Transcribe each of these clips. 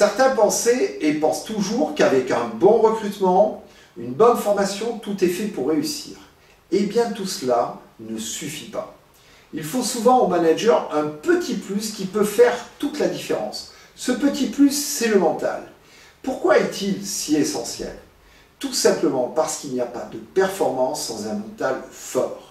Certains pensaient et pensent toujours qu'avec un bon recrutement, une bonne formation, tout est fait pour réussir. Eh bien tout cela ne suffit pas. Il faut souvent au manager un petit plus qui peut faire toute la différence. Ce petit plus, c'est le mental. Pourquoi est-il si essentiel? Tout simplement parce qu'il n'y a pas de performance sans un mental fort.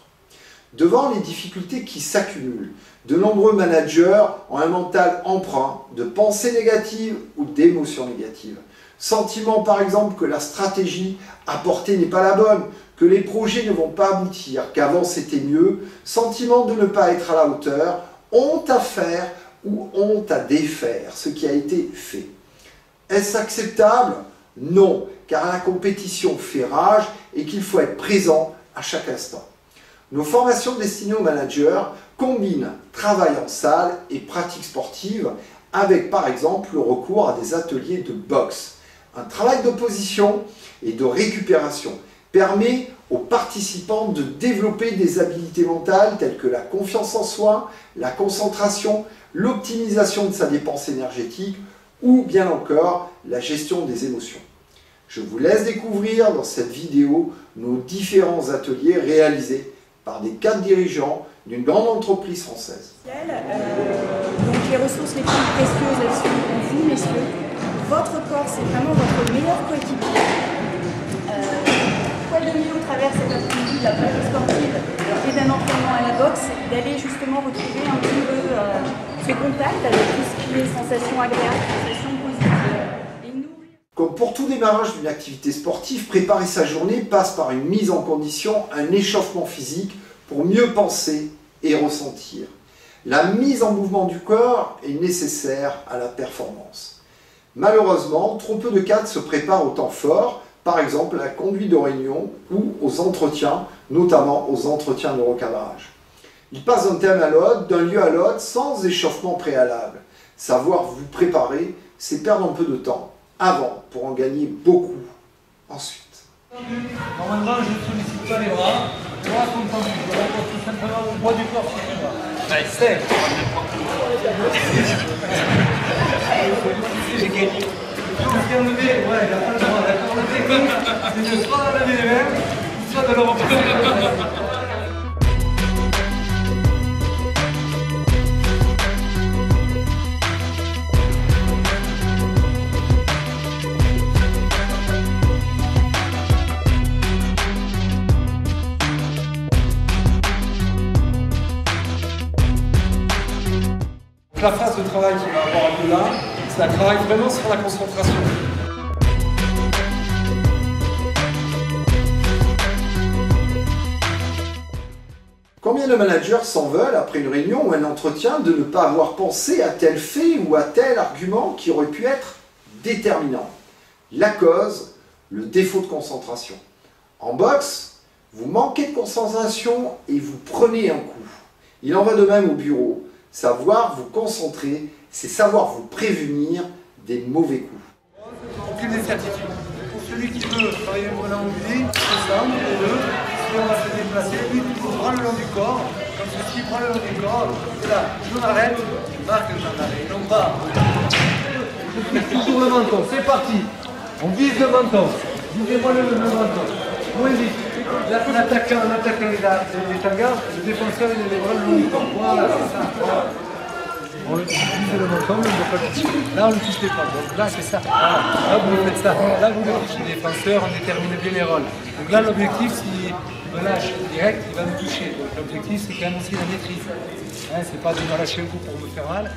Devant les difficultés qui s'accumulent, de nombreux managers ont un mental empreint de pensées négatives ou d'émotions négatives. Sentiment par exemple que la stratégie apportée n'est pas la bonne, que les projets ne vont pas aboutir, qu'avant c'était mieux, sentiment de ne pas être à la hauteur, honte à faire ou honte à défaire ce qui a été fait. Est-ce acceptable? Non, car la compétition fait rage et qu'il faut être présent à chaque instant. Nos formations destinées aux managers combinent travail en salle et pratique sportive avec par exemple le recours à des ateliers de boxe. Un travail d'opposition et de récupération permet aux participants de développer des habiletés mentales telles que la confiance en soi, la concentration, l'optimisation de sa dépense énergétique ou bien encore la gestion des émotions. Je vous laisse découvrir dans cette vidéo nos différents ateliers réalisés par des cadres dirigeants d'une grande entreprise française. Donc les ressources les plus précieuses, elles sont pour vous, messieurs. Votre corps, c'est vraiment votre meilleur coéquipier. Quoi de mieux au travers cet après-midi de la pratique sportive et d'un entraînement à la boxe, d'aller justement retrouver un petit peu ce contact avec tout ce qui est sensations agréables, sensations positives. Et nourrir. Comme pour tout démarrage d'une activité sportive, préparer sa journée passe par une mise en condition, un échauffement physique pour mieux penser et ressentir. La mise en mouvement du corps est nécessaire à la performance. Malheureusement, trop peu de cadres se préparent au temps fort, par exemple à la conduite de réunion ou aux entretiens, notamment aux entretiens de recadrage. Ils passent d'un thème à l'autre, d'un lieu à l'autre, sans échauffement préalable. Savoir vous préparer, c'est perdre un peu de temps avant pour en gagner beaucoup ensuite. Normalement, je ne sollicite pas les bras sont tendus. Je rapporte tout simplement le poids du corps sur les bras. C'est ouais, il n'a pas le droit, d'accord. Le technique, c'est de soit laver les mains, soit de le reposer. La phase de travail qu'il va avoir un peu là, c'est un travail vraiment sur la concentration. Combien de managers s'en veulent après une réunion ou un entretien de ne pas avoir pensé à tel fait ou à tel argument qui aurait pu être déterminant? La cause, le défaut de concentration. En boxe, vous manquez de concentration et vous prenez un coup. Il en va de même au bureau. Savoir vous concentrer, c'est savoir vous prévenir des mauvais coups. Aucune incertitude. Pour celui qui veut travailler en mobilité, c'est ça, les deux. Si on va se déplacer, lui, il prend le long du corps. Comme ceci, prend le long du corps. Et là, je m'arrête, je marque le temps d'arrêt. Non pas. Toujours le menton, c'est parti. On vise le menton. Visez-moi le menton. Moins vite. L'attaquant est en garde, le défenseur il est les bras le long du corps. Voilà, c'est ça. On vise le menton, on ne doit pas le toucher. Là on ne le touche pas. Donc là c'est ça. Voilà. Là vous faites ça. Là vous le touchez. Le défenseur, on détermine bien les rôles. Donc là l'objectif, s'il me lâche direct, il va me toucher. Donc l'objectif c'est quand même aussi la maîtrise. Hein, c'est pas de me lâcher un coup pour me faire mal.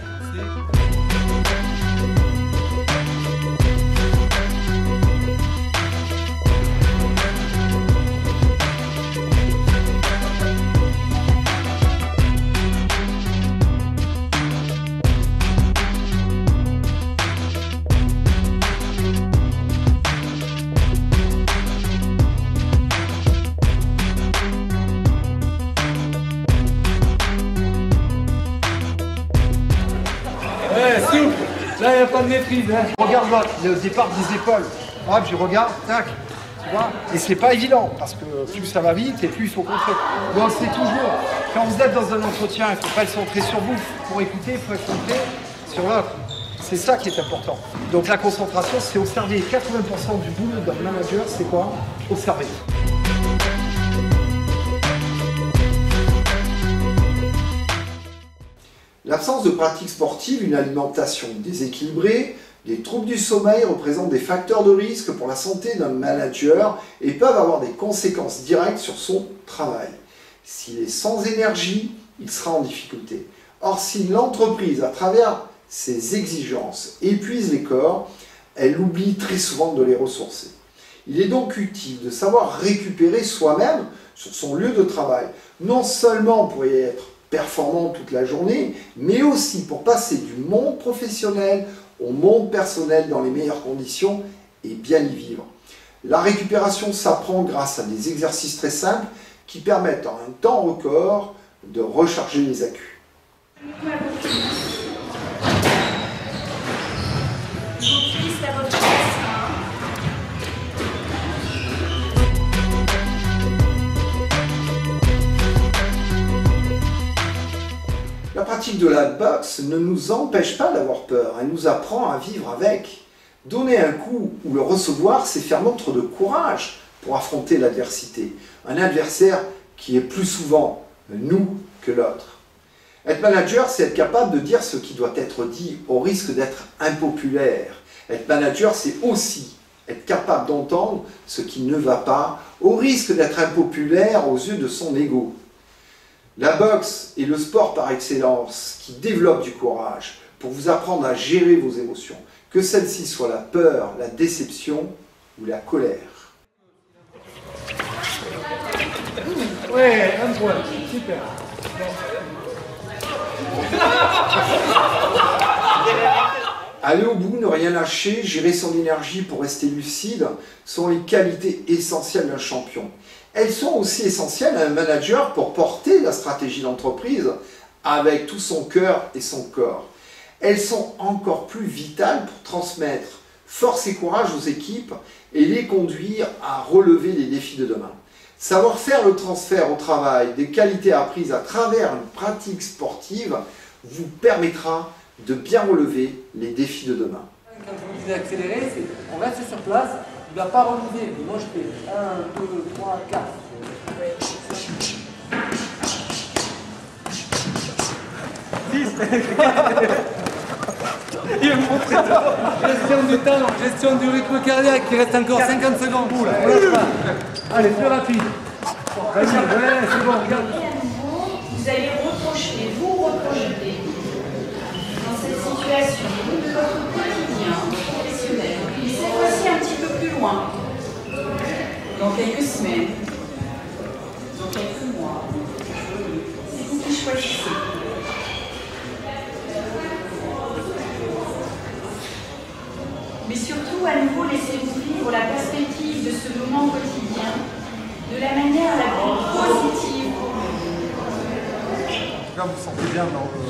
Là, il n'y a pas de maîtrise. Hein. Regarde là, il est au départ des épaules. Hop, je regarde, tac, tu vois. Et c'est pas évident, parce que plus ça va vite et plus il faut contrer. Donc c'est toujours, quand vous êtes dans un entretien, il ne faut pas être centré sur vous. Pour écouter, il faut être centré sur l'autre. C'est ça qui est important. Donc la concentration, c'est observer. 80% du boulot d'un manager, c'est quoi? Observer. L'absence de pratique sportive, une alimentation déséquilibrée, des troubles du sommeil représentent des facteurs de risque pour la santé d'un manager et peuvent avoir des conséquences directes sur son travail. S'il est sans énergie, il sera en difficulté. Or, si l'entreprise, à travers ses exigences, épuise les corps, elle oublie très souvent de les ressourcer. Il est donc utile de savoir récupérer soi-même sur son lieu de travail, non seulement pour y être performant toute la journée, mais aussi pour passer du monde professionnel au monde personnel dans les meilleures conditions et bien y vivre. La récupération s'apprend grâce à des exercices très simples qui permettent en un temps record de recharger les accus. La pratique de la boxe ne nous empêche pas d'avoir peur, elle nous apprend à vivre avec. Donner un coup ou le recevoir, c'est faire montre de courage pour affronter l'adversité. Un adversaire qui est plus souvent nous que l'autre. Être manager, c'est être capable de dire ce qui doit être dit au risque d'être impopulaire. Être manager, c'est aussi être capable d'entendre ce qui ne va pas au risque d'être impopulaire aux yeux de son ego. La boxe est le sport par excellence qui développe du courage pour vous apprendre à gérer vos émotions, que celles-ci soient la peur, la déception ou la colère. Ouais, un point, super. Aller au bout, ne rien lâcher, gérer son énergie pour rester lucide sont les qualités essentielles d'un champion. Elles sont aussi essentielles à un manager pour porter la stratégie d'entreprise avec tout son cœur et son corps. Elles sont encore plus vitales pour transmettre force et courage aux équipes et les conduire à relever les défis de demain. Savoir faire le transfert au travail des qualités apprises à travers une pratique sportive vous permettra de bien relever les défis de demain. Quand vous disais accélérer, on reste sur place, il ne va pas remonter. Moi je fais 1, 2, 3, 4. Gestion du temps, gestion du rythme cardiaque, il reste encore 50 secondes. On lâche pas. Allez, plus rapide. Vas-y, ouais, c'est bon, regarde. Et à nouveau, vous allez vous reprojeter dans cette situation de votre quotidien professionnel. Et cette fois-ci un petit peu plus loin, dans quelques semaines, dans quelques mois. C'est vous qui choisissez. Mais surtout, à nouveau, laissez-vous vivre la perspective de ce moment quotidien de la manière la plus positive. Là, vous sentez bien dans le...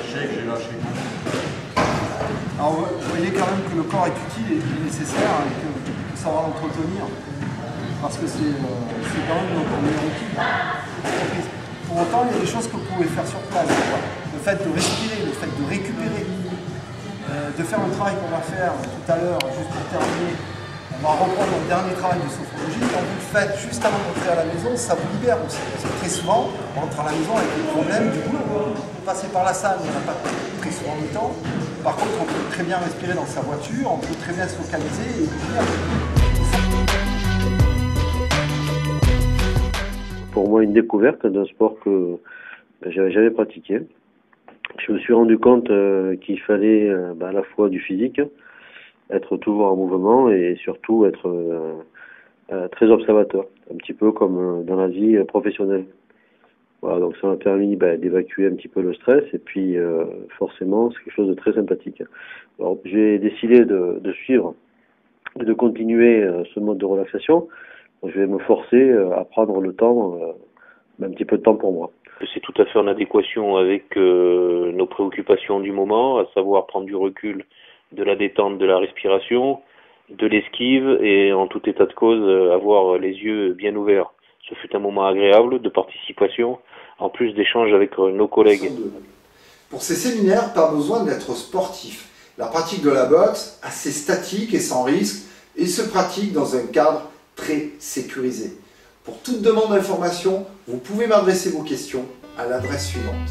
J'ai lâché. Alors, vous voyez quand même que le corps est utile et nécessaire et qu'il faut savoir l'entretenir parce que c'est quand même notre meilleur outil. Pour autant, il y a des choses que vous pouvez faire sur place. Le fait de respirer, le fait de récupérer, de faire le travail qu'on va faire tout à l'heure, juste pour terminer. On va reprendre le dernier travail de sophrologie. Quand vous le faites juste avant d'entrer à la maison, ça vous libère aussi. Parce que très souvent, on rentre à la maison avec des problèmes du boulot. Vous passez par la salle, mais on n'a pas très souvent le temps. Par contre, on peut très bien respirer dans sa voiture, on peut très bien se focaliser et finir. Pour moi, une découverte d'un sport que j'avais jamais pratiqué. Je me suis rendu compte qu'il fallait à la fois du physique, être toujours en mouvement et surtout être très observateur, un petit peu comme dans la vie professionnelle. Voilà, donc ça m'a permis d'évacuer un petit peu le stress et puis forcément c'est quelque chose de très sympathique. Alors j'ai décidé de suivre et de continuer ce mode de relaxation. Donc, je vais me forcer à prendre le temps, un petit peu de temps pour moi. C'est tout à fait en adéquation avec nos préoccupations du moment, à savoir prendre du recul, de la détente, de la respiration, de l'esquive et en tout état de cause avoir les yeux bien ouverts. Ce fut un moment agréable de participation, en plus d'échanges avec nos collègues. Pour ces séminaires, pas besoin d'être sportif. La pratique de la boxe, assez statique et sans risque, et se pratique dans un cadre très sécurisé. Pour toute demande d'information, vous pouvez m'adresser vos questions à l'adresse suivante.